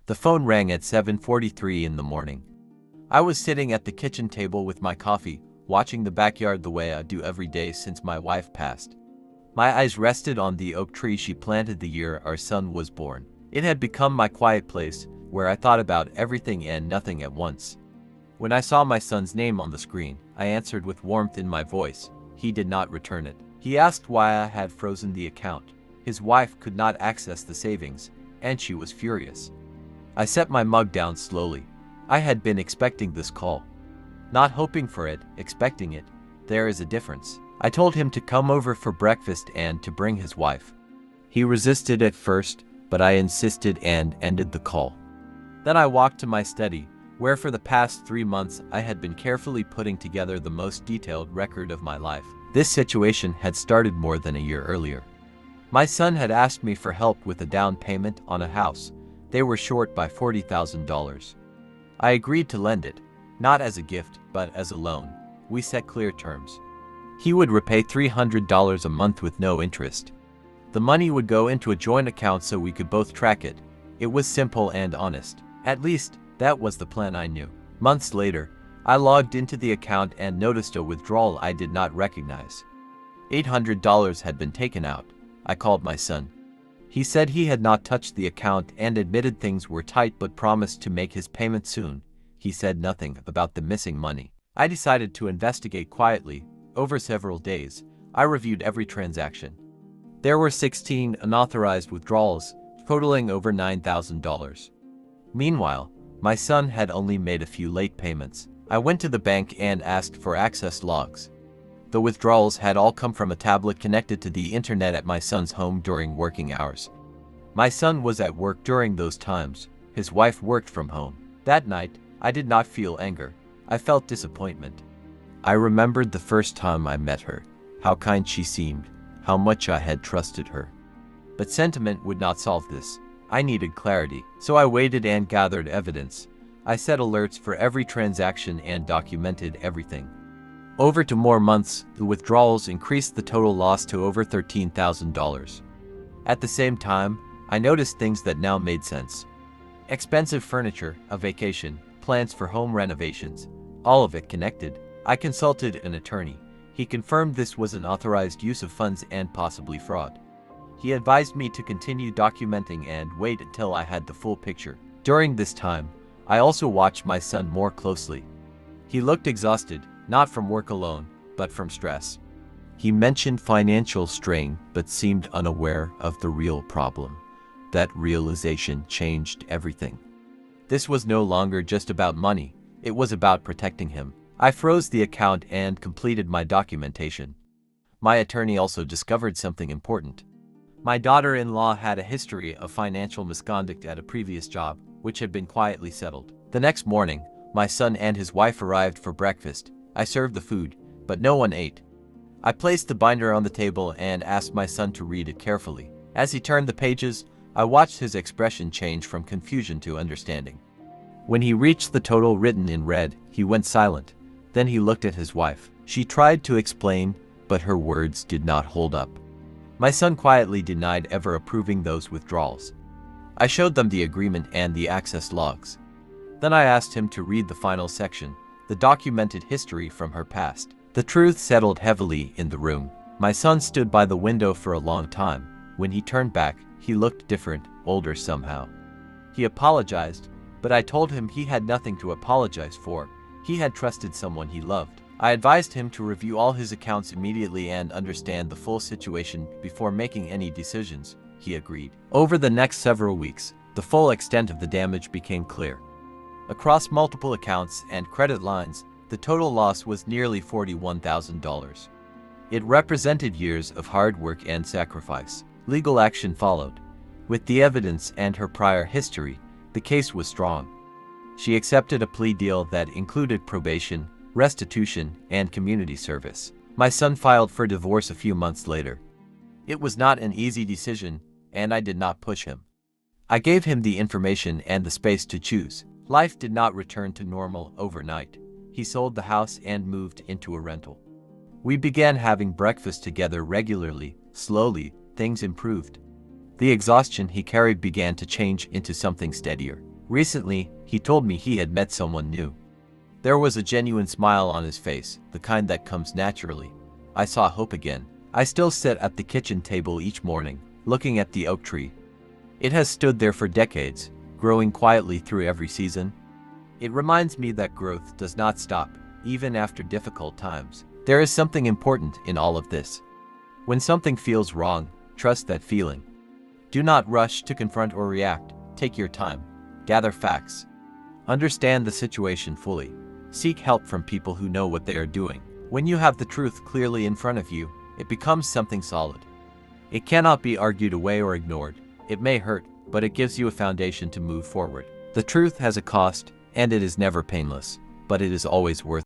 The phone rang at 7:43 in the morning. I was sitting at the kitchen table with my coffee, watching the backyard the way I do every day since my wife passed. My eyes rested on the oak tree she planted the year our son was born. It had become my quiet place, where I thought about everything and nothing at once. When I saw my son's name on the screen, I answered with warmth in my voice. He did not return it. He asked why I had frozen the account. His wife could not access the savings, and she was furious. I set my mug down slowly. I had been expecting this call. Not hoping for it, expecting it. There is a difference. I told him to come over for breakfast and to bring his wife. He resisted at first, but I insisted and ended the call. Then I walked to my study, where for the past 3 months I had been carefully putting together the most detailed record of my life. This situation had started more than a year earlier. My son had asked me for help with a down payment on a house. They were short by $40,000. I agreed to lend it, not as a gift, but as a loan. We set clear terms. He would repay $300 a month with no interest. The money would go into a joint account so we could both track it. It was simple and honest. At least, that was the plan I knew. Months later, I logged into the account and noticed a withdrawal I did not recognize. $800 had been taken out. I called my son. He said he had not touched the account and admitted things were tight but promised to make his payment soon. He said nothing about the missing money. I decided to investigate quietly. Over several days, I reviewed every transaction. There were 16 unauthorized withdrawals, totaling over $9,000. Meanwhile, my son had only made a few late payments. I went to the bank and asked for access logs. The withdrawals had all come from a tablet connected to the internet at my son's home during working hours. My son was at work during those times. His wife worked from home. That night, I did not feel anger. I felt disappointment. I remembered the first time I met her, how kind she seemed, how much I had trusted her. But sentiment would not solve this. I needed clarity, so I waited and gathered evidence. I set alerts for every transaction and documented everything. Over to more months, the withdrawals increased the total loss to over $13,000. At the same time, I noticed things that now made sense. Expensive furniture, a vacation, plans for home renovations, all of it connected. I consulted an attorney. He confirmed this was an authorized use of funds and possibly fraud. He advised me to continue documenting and wait until I had the full picture. During this time, I also watched my son more closely. He looked exhausted, not from work alone, but from stress. He mentioned financial strain, but seemed unaware of the real problem. That realization changed everything. This was no longer just about money. It was about protecting him. I froze the account and completed my documentation. My attorney also discovered something important. My daughter-in-law had a history of financial misconduct at a previous job, which had been quietly settled. The next morning, my son and his wife arrived for breakfast. I served the food, but no one ate. I placed the binder on the table and asked my son to read it carefully. As he turned the pages, I watched his expression change from confusion to understanding. When he reached the total written in red, he went silent. Then he looked at his wife. She tried to explain, but her words did not hold up. My son quietly denied ever approving those withdrawals. I showed them the agreement and the access logs. Then I asked him to read the final section, the documented history from her past. The truth settled heavily in the room. My son stood by the window for a long time. When he turned back, he looked different, older somehow. He apologized, but I told him he had nothing to apologize for. He had trusted someone he loved. I advised him to review all his accounts immediately and understand the full situation before making any decisions. He agreed. Over the next several weeks, the full extent of the damage became clear. Across multiple accounts and credit lines, the total loss was nearly $41,000. It represented years of hard work and sacrifice. Legal action followed. With the evidence and her prior history, the case was strong. She accepted a plea deal that included probation, restitution, and community service. My son filed for divorce a few months later. It was not an easy decision, and I did not push him. I gave him the information and the space to choose. Life did not return to normal overnight. He sold the house and moved into a rental. We began having breakfast together regularly. Slowly, things improved. The exhaustion he carried began to change into something steadier. Recently, he told me he had met someone new. There was a genuine smile on his face, the kind that comes naturally. I saw hope again. I still sit at the kitchen table each morning, looking at the oak tree. It has stood there for decades, growing quietly through every season. It reminds me that growth does not stop, even after difficult times. There is something important in all of this. When something feels wrong, trust that feeling. Do not rush to confront or react. Take your time. Gather facts. Understand the situation fully. Seek help from people who know what they are doing. When you have the truth clearly in front of you, it becomes something solid. It cannot be argued away or ignored. It may hurt, but it gives you a foundation to move forward. The truth has a cost, and it is never painless, but it is always worth it.